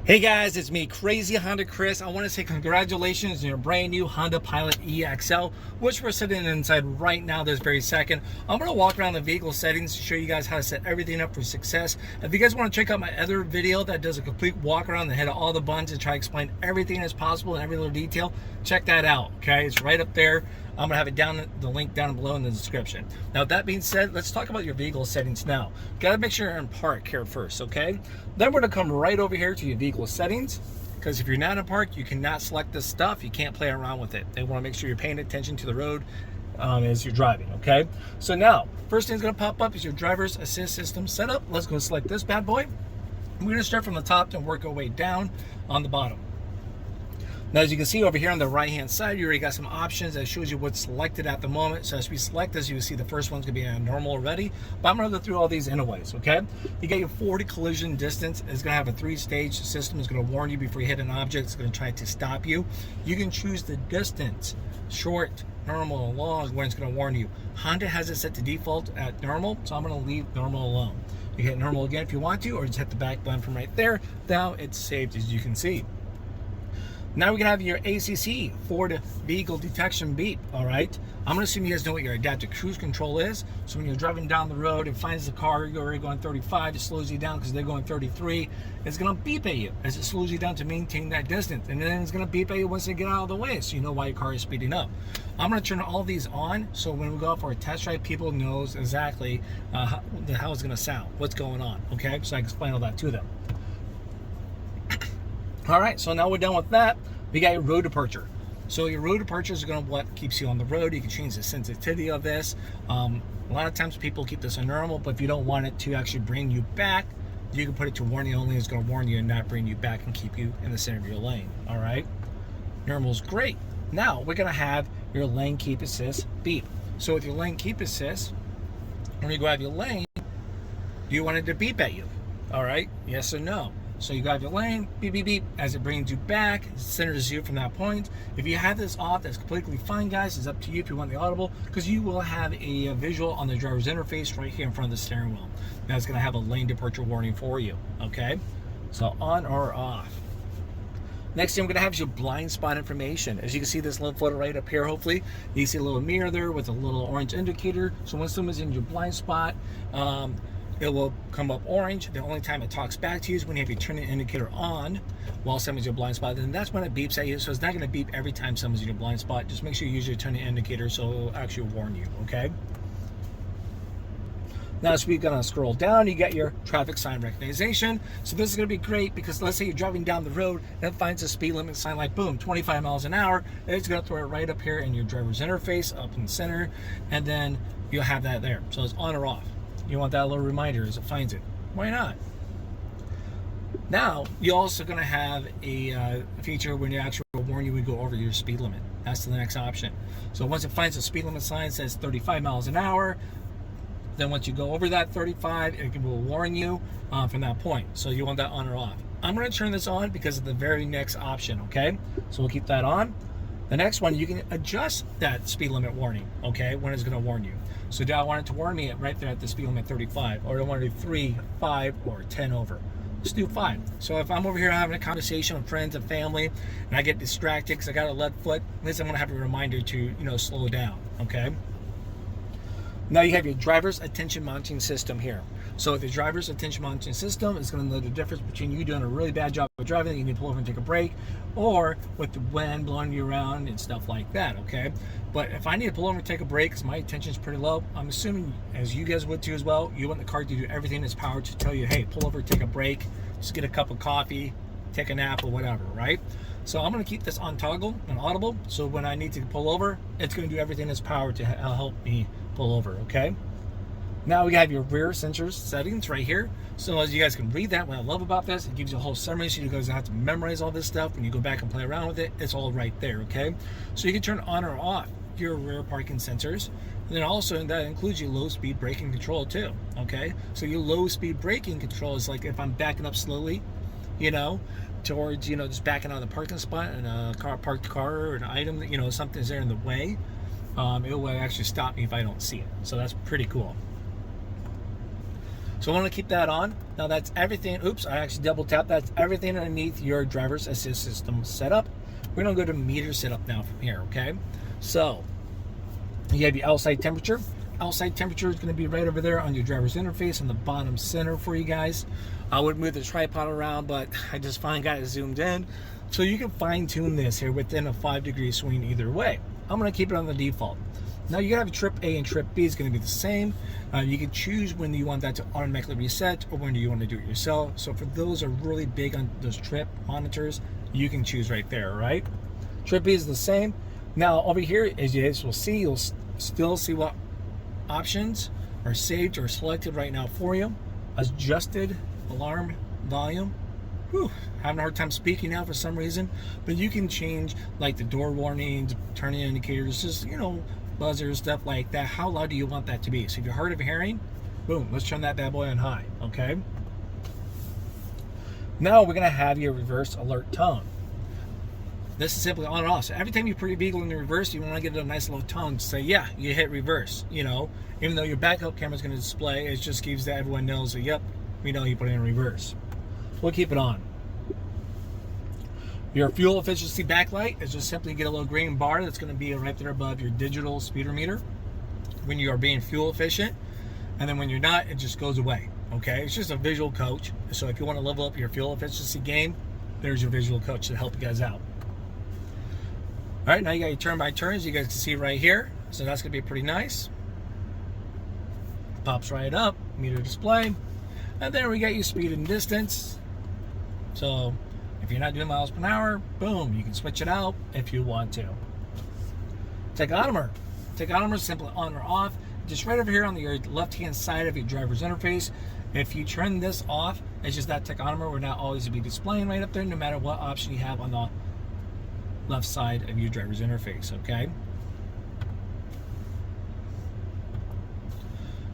Hey guys, it's me, Crazy Honda Chris. I want to say congratulations on your brand new Honda Pilot EXL, which we're sitting inside right now this very second. I'm going to walk around the vehicle settings to show you guys how to set everything up for success. If you guys want to check out my other video that does a complete walk around and hit all the buttons and try to explain everything as possible in every little detail, check that out, okay? It's right up there. I'm going to have it down, the link down below in the description. Now, with that being said, let's talk about your vehicle settings now. Got to make sure you're in park here first, okay? Then we're going to come right over here to your vehicle settings, because if you're not in park, you cannot select this stuff. You can't play around with it. They want to make sure you're paying attention to the road as you're driving, okay? So now, first thing's going to pop up is your driver's assist system setup. Let's go select this bad boy. We're going to start from the top and work our way down on the bottom. Now, as you can see over here on the right hand side, you already got some options that shows you what's selected at the moment. So as we select this, you can see the first one's gonna be a normal already, but I'm gonna go through all these anyways, okay? You get your 40 collision distance. It's gonna have a 3-stage system. It's gonna warn you before you hit an object. It's gonna try to stop you. You can choose the distance, short, normal, long, when it's gonna warn you. Honda has it set to default at normal, so I'm gonna leave normal alone. You hit normal again if you want to, or just hit the back button from right there. Now it's saved, as you can see. Now we can have your ACC, Forward Vehicle Detection Beep, all right? I'm gonna assume you guys know what your adaptive cruise control is. So when you're driving down the road, it finds the car, you're already going 35, it slows you down because they're going 33. It's gonna beep at you as it slows you down to maintain that distance. And then it's gonna beep at you once they get out of the way, so you know why your car is speeding up. I'm gonna turn all these on, so when we go out for a test drive, people knows exactly how it's gonna sound, what's going on, okay? So I can explain all that to them. All right, so now we're done with that. We got your road departure. So your road departure is going to what keeps you on the road. You can change the sensitivity of this. A lot of times people keep this on normal, but if you don't want it to actually bring you back, you can put it to warning only. It's going to warn you and not bring you back and keep you in the center of your lane. All right, normal is great. Now we're going to have your lane keep assist beep. So with your lane keep assist, when you go out of your lane, do you want it to beep at you? All right, yes or no? So you got your lane, beep, beep, beep. As it brings you back, it centers you from that point. If you have this off, that's completely fine, guys. It's up to you if you want the audible, because you will have a visual on the driver's interface right here in front of the steering wheel. Now it's gonna have a lane departure warning for you, okay? So on or off. Next thing I'm gonna have is your blind spot information. As you can see this little photo right up here, hopefully, you see a little mirror there with a little orange indicator. So when someone's in your blind spot, it will come up orange. The only time it talks back to you is when you have your turning indicator on while someone's in your blind spot. And that's when it beeps at you. So it's not going to beep every time someone's in your blind spot. Just make sure you use your turning indicator so it will actually warn you, okay? Now, as we're going to scroll down, you get your traffic sign recognition. So this is going to be great because let's say you're driving down the road and it finds a speed limit sign like, boom, 25 miles an hour. It's going to throw it right up here in your driver's interface, up in the center, and then you'll have that there. So it's on or off. You want that little reminder as it finds it. Why not? Now, you're also going to have a feature when you actually warn you when you go over your speed limit. That's the next option. So once it finds a speed limit sign that says 35 miles an hour, then once you go over that 35, it will warn you from that point. So you want that on or off. I'm going to turn this on because of the very next option, okay? So we'll keep that on. The next one, you can adjust that speed limit warning, okay, when it's going to warn you. So do I want it to warn me right there at the speed limit 35, or do I want to do 3, 5, or 10 over? Let's do 5. So if I'm over here having a conversation with friends and family, and I get distracted because I got a lead foot, at least I'm going to have a reminder to, slow down, okay? Now you have your driver's attention monitoring system here. So with the driver's attention monitoring system, it's going to know the difference between you doing a really bad job of driving, you need to pull over and take a break, or with the wind blowing you around and stuff like that, okay? But if I need to pull over and take a break because my attention is pretty low, I'm assuming, as you guys would too as well, you want the car to do everything in its power to tell you, hey, pull over, take a break, just get a cup of coffee, take a nap or whatever, right? So I'm going to keep this on toggle and audible, so when I need to pull over, it's going to do everything in its power to help me pull over, okay? Now we have your rear sensors settings right here. So as you guys can read that, what I love about this, it gives you a whole summary so you guys don't have to memorize all this stuff. When you go back and play around with it, it's all right there, okay? So you can turn on or off your rear parking sensors. And then also that includes your low speed braking control too, okay? So your low speed braking control is like if I'm backing up slowly, towards, just backing out of the parking spot and a parked car or an item that, something's there in the way, it will actually stop me if I don't see it. So that's pretty cool. So I want to keep that on. Now that's everything. Oops, I actually double tapped. That's everything underneath your driver's assist system setup. We're going to go to meter setup now from here, okay? So you have your outside temperature. Outside temperature is going to be right over there on your driver's interface in the bottom center for you guys. I would move the tripod around, but I just finally got it zoomed in. So you can fine tune this here within a 5-degree swing either way. I'm going to keep it on the default. Now you have a trip A and trip B is going to be the same. You can choose when you want that to automatically reset or when do you want to do it yourself. So for those who are really big on those trip monitors, you can choose right there, right? Trip B is the same. Now over here, as you guys will see, you'll still see what options are saved or selected right now for you. Adjusted alarm volume. Whew, having a hard time speaking now for some reason, but you can change like the door warnings, turning indicators, just, you know, buzzers, stuff like that. How loud do you want that to be? So if you're hard of hearing, boom, let's turn that bad boy on high, okay? Now we're gonna have your reverse alert tone. This is simply on and off. So every time you put your vehicle in the reverse, you want to get a nice low tone to say, yeah, you hit reverse, you know, even though your backup camera is going to display, it just gives that everyone knows that, yep, we know you put it in reverse. We'll keep it on. Your fuel efficiency backlight is just simply get a little green bar that's going to be right there above your digital speedometer meter when you are being fuel efficient, and then when you're not, it just goes away, okay? It's just a visual coach. So if you want to level up your fuel efficiency game, there's your visual coach to help you guys out. All right, now you got your turn by turns. You guys can see right here. So that's gonna be pretty nice. Pops right up, meter display. And then we got your speed and distance. So if you're not doing miles per hour, boom, you can switch it out if you want to. Tachometer. Tachometer is simply on or off. Just right over here on your left-hand side of your driver's interface. If you turn this off, it's just that tachometer will not always be displaying right up there, no matter what option you have on the left side of your driver's interface, okay?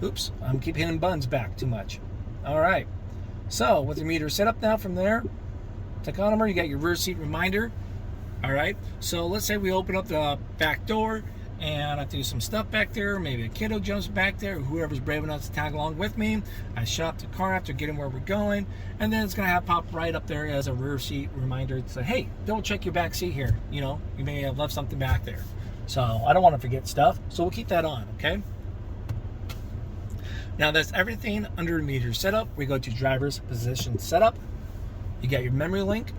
Oops, I'm keep hitting buttons back too much. All right, so with your meter set up now from there, tachometer, you got your rear seat reminder. All right, so let's say we open up the back door and I do some stuff back there, maybe a kiddo jumps back there, or whoever's brave enough to tag along with me. I shut up the car after getting where we're going, and then it's gonna have pop right up there as a rear seat reminder to say, hey, double check your back seat here. You know, you may have left something back there. So I don't want to forget stuff, so we'll keep that on, okay? Now that's everything under meter setup. We go to driver's position setup. You got your memory link.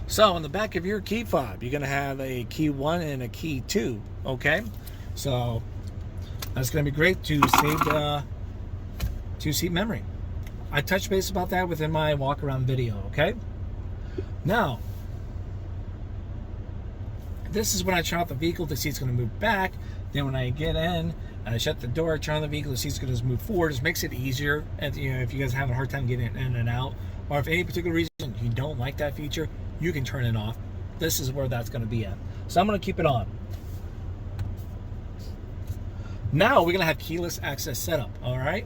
So on the back of your key fob, you're gonna have a key 1 and a key 2, okay? So that's gonna be great to save two-seat memory. I touched base about that within my walk-around video, okay? Now, this is when I turn off the vehicle, the seat's gonna move back. Then when I get in, I shut the door, turn on the vehicle, the seat's gonna just move forward. Just makes it easier, and you know, if you guys have a hard time getting in and out, or if any particular reason you don't like that feature, you can turn it off. This is where that's going to be at. So I'm going to keep it on. Now we're going to have keyless access setup. All right.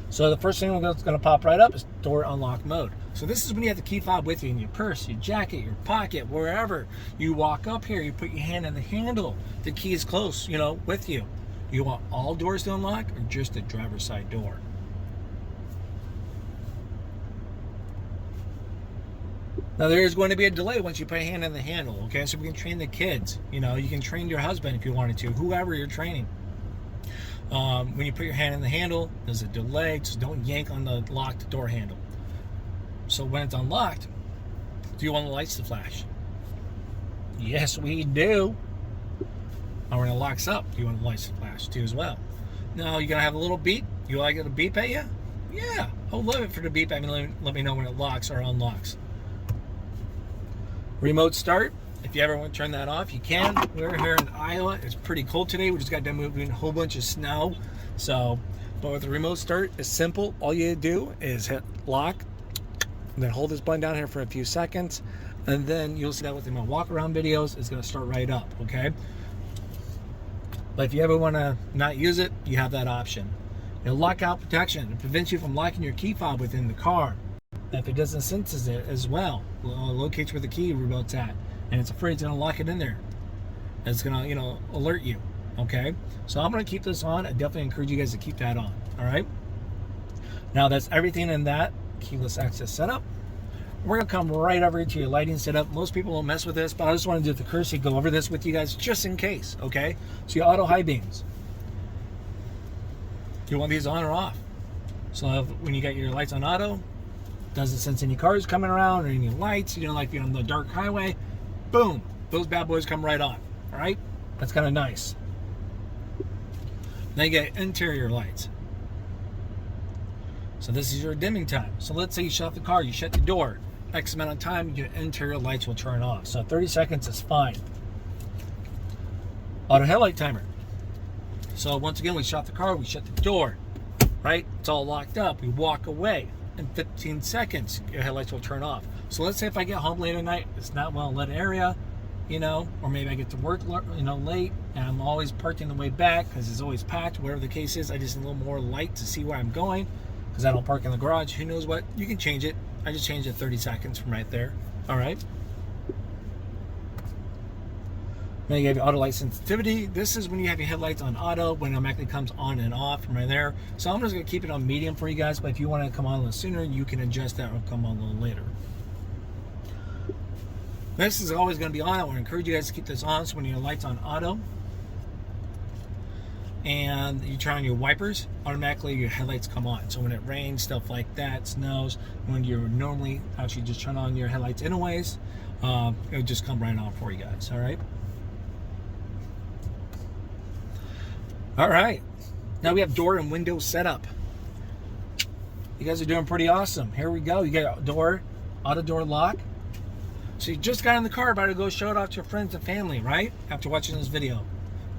So the first thing that's going to pop right up is door unlock mode. So this is when you have the key fob with you in your purse, your jacket, your pocket, wherever. You walk up here, you put your hand on the handle. The key is close, you know, with you. You want all doors to unlock or just the driver's side door? Now there is going to be a delay once you put a hand on the handle, okay? So we can train the kids. You know, you can train your husband if you wanted to, whoever you're training. When you put your hand on the handle, there's a delay. Just don't yank on the locked door handle. So when it's unlocked, do you want the lights to flash? Yes, we do. And when it locks up, do you want the lights to flash too as well? Now you're gonna have a little beep. You like it to beep at you? Yeah, I'll love it for the beep. I mean, let me know when it locks or unlocks. Remote start, if you ever want to turn that off, you can. We're here in Iowa. It's pretty cold today. We just got done moving a whole bunch of snow. So, but with the remote start, it's simple. All you do is hit lock, and then hold this button down here for a few seconds, and then you'll see that within my walk around videos, it's going to start right up, okay? But if you ever want to not use it, you have that option. Lockout protection. It prevents you from locking your key fob within the car. If it doesn't sense it as well, locates where the key remote's at, and it's afraid it's gonna lock it in there. It's gonna, you know, alert you. Okay, so I'm going to keep this on. I definitely encourage you guys to keep that on. All right, now that's everything in that keyless access setup. We're going to come right over to your lighting setup. Most people don't mess with this, but I just want to do the courtesy, go over this with you guys just in case. Okay, so your auto high beams, you want these on or off? So when you got your lights on auto, doesn't sense any cars coming around or any lights, you know, like you're on the dark highway, boom, those bad boys come right on. All right, that's kind of nice. Then you get interior lights. So this is your dimming time. So let's say you shut off the car, you shut the door, X amount of time, your interior lights will turn off. So 30 seconds is fine. Auto headlight timer. So once again, we shut the car, we shut the door, right? It's all locked up. We walk away. In 15 seconds, your headlights will turn off. So let's say if I get home late at night, it's not well lit area, you know, or maybe I get to work, you know, late, and I'm always parked in the way back because it's always packed, whatever the case is. I just need a little more light to see where I'm going because I don't park in the garage. Who knows what? You can change it. I just changed it 30 seconds from right there. All right. Then you have your auto light sensitivity. This is when you have your headlights on auto, when it automatically comes on and off from right there. So I'm just going to keep it on medium for you guys, but if you want to come on a little sooner, you can adjust that or come on a little later. This is always going to be on. I want to encourage you guys to keep this on, so when your light's on auto and you turn on your wipers, automatically your headlights come on. So when it rains, stuff like that, snows, when you're normally actually just turn on your headlights anyways, it'll just come right on for you guys. All right. All right, now we have door and window setup. You guys are doing pretty awesome. Here we go. You got a door, auto door lock. So you just got in the car, about to go show it off to your friends and family, right? After watching this video.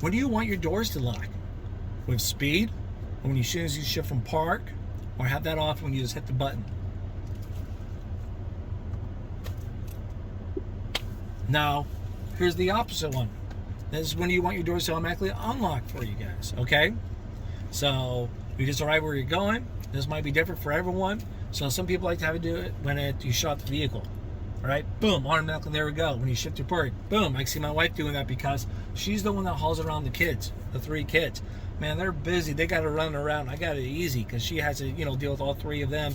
When do you want your doors to lock? With speed, or when as soon as you shift from park, or have that off when you just hit the button? Now, here's the opposite one. This is when you want your doors to automatically unlock for you guys, okay? So you just arrive where you're going. This might be different for everyone. So some people like to have it do it when you shut the vehicle, all right? Boom, automatically, there we go. When you shift to park, boom. I see my wife doing that because she's the one that hauls around the kids, the 3 kids. Man, they're busy. They got to run around. I got it easy because she has to, you know, deal with all 3 of them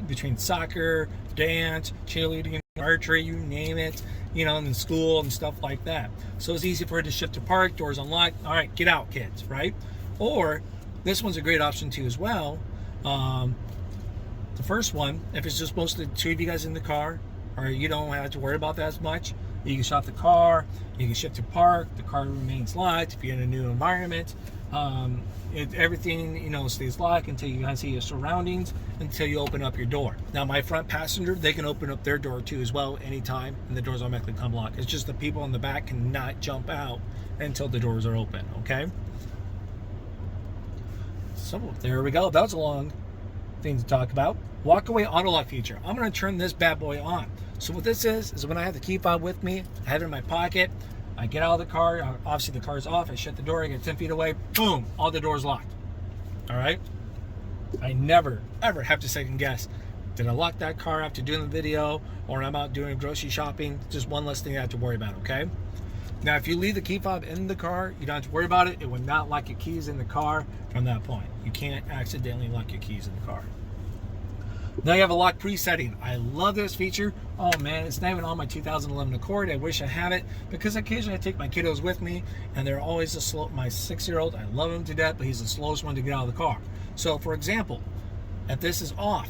between soccer, dance, cheerleading, archery, you name it, you know, in school and stuff like that. So it's easy for her to shift to park, doors unlocked. All right, get out, kids, right? Or this one's a great option too as well. The first one, if it's just mostly 2 of you guys in the car, or you don't have to worry about that as much, you can shut the car, you can shift to park, the car remains locked if you're in a new environment. Everything, you know, stays locked until you guys see your surroundings, until you open up your door. Now my front passenger, they can open up their door too as well anytime, and the doors automatically come locked. It's just the people in the back cannot jump out until the doors are open, okay? So there we go. That was a long thing to talk about. Walk away auto lock feature. I'm going to turn this bad boy on. So what this is when I have the key fob with me, I have it in my pocket, I get out of the car, obviously the car's off, I shut the door, I get 10 feet away, boom, all the doors locked. All right? I never, ever have to second guess. Did I lock that car after doing the video, or I'm out doing grocery shopping? Just one less thing I have to worry about, okay? Now, if you leave the key fob in the car, you don't have to worry about it. It will not lock your keys in the car from that point. You can't accidentally lock your keys in the car. Now you have a lock presetting. I love this feature. Oh man, it's not even on my 2011 Accord. I wish I had it because occasionally I take my kiddos with me and they're always the slow. My 6-year-old, I love him to death, but he's the slowest one to get out of the car. So for example, if this is off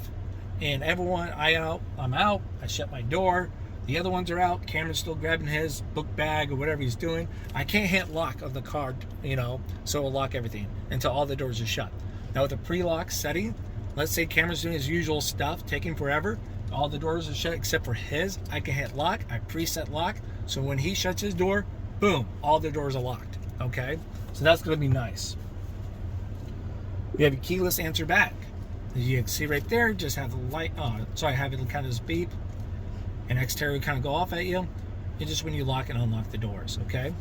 and everyone, I'm out, I shut my door, the other ones are out, Cameron's still grabbing his book bag or whatever he's doing, I can't hit lock of the car, you know, so it'll lock everything until all the doors are shut. Now with the pre-lock setting, let's say Cameron's doing his usual stuff, taking forever, all the doors are shut except for his, I can hit lock, I preset lock, so when he shuts his door, boom, all the doors are locked, okay? So that's gonna be nice. We have a keyless answer back. As you can see right there, just have the light, have it kind of just beep, and exterior kind of go off at you. It's just when you lock and unlock the doors, okay?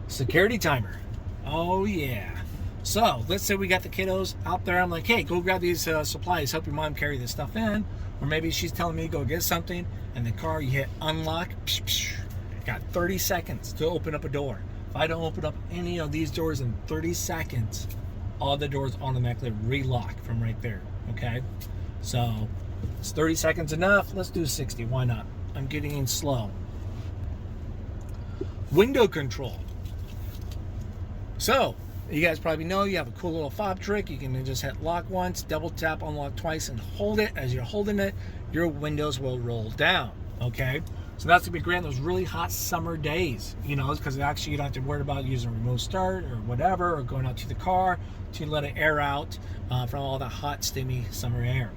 Security timer. Oh yeah. So let's say we got the kiddos out there. I'm like, hey, go grab these supplies. Help your mom carry this stuff in. Or maybe she's telling me to go get something. And the car, you hit unlock, got 30 seconds to open up a door. If I don't open up any of these doors in 30 seconds, all the doors automatically relock from right there, okay? So, is 30 seconds enough? Let's do 60, why not? I'm getting in slow. Window control. So, you guys probably know you have a cool little fob trick. You can just hit lock once, double tap, unlock twice, and hold it. As you're holding it, your windows will roll down, okay? So that's gonna be great on those really hot summer days, you know, because actually you don't have to worry about using remote start or whatever, or going out to the car to let it air out from all the hot, steamy summer air.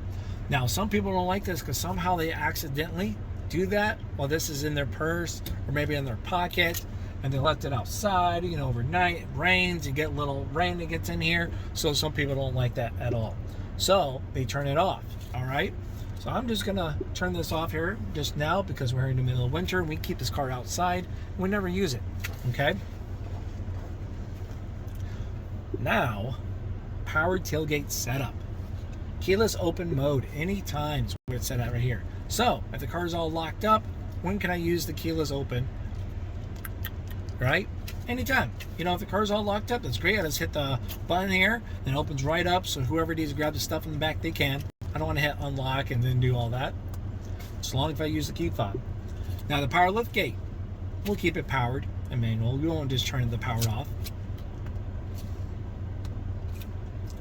Now, some people don't like this because somehow they accidentally do that while this is in their purse or maybe in their pocket, and they left it outside, you know, overnight. It rains, you get a little rain that gets in here, so some people don't like that at all. So they turn it off, all right? So I'm just gonna turn this off here just now because we're in the middle of winter and we keep this car outside. We never use it, okay? Now, power tailgate setup. Keyless open mode anytime is where it's set at right here. So if the car's all locked up, when can I use the keyless open? Right? Anytime. You know, if the car's all locked up, that's great. I just hit the button here and it opens right up, so whoever needs to grab the stuff in the back, they can. I don't want to hit unlock and then do all that. As long as I use the key fob. Now the power lift gate, we'll keep it powered and manual. We won't just turn the power off.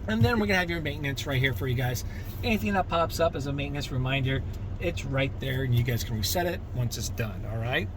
And then we're gonna have your maintenance right here for you guys. Anything that pops up as a maintenance reminder, it's right there and you guys can reset it once it's done, all right?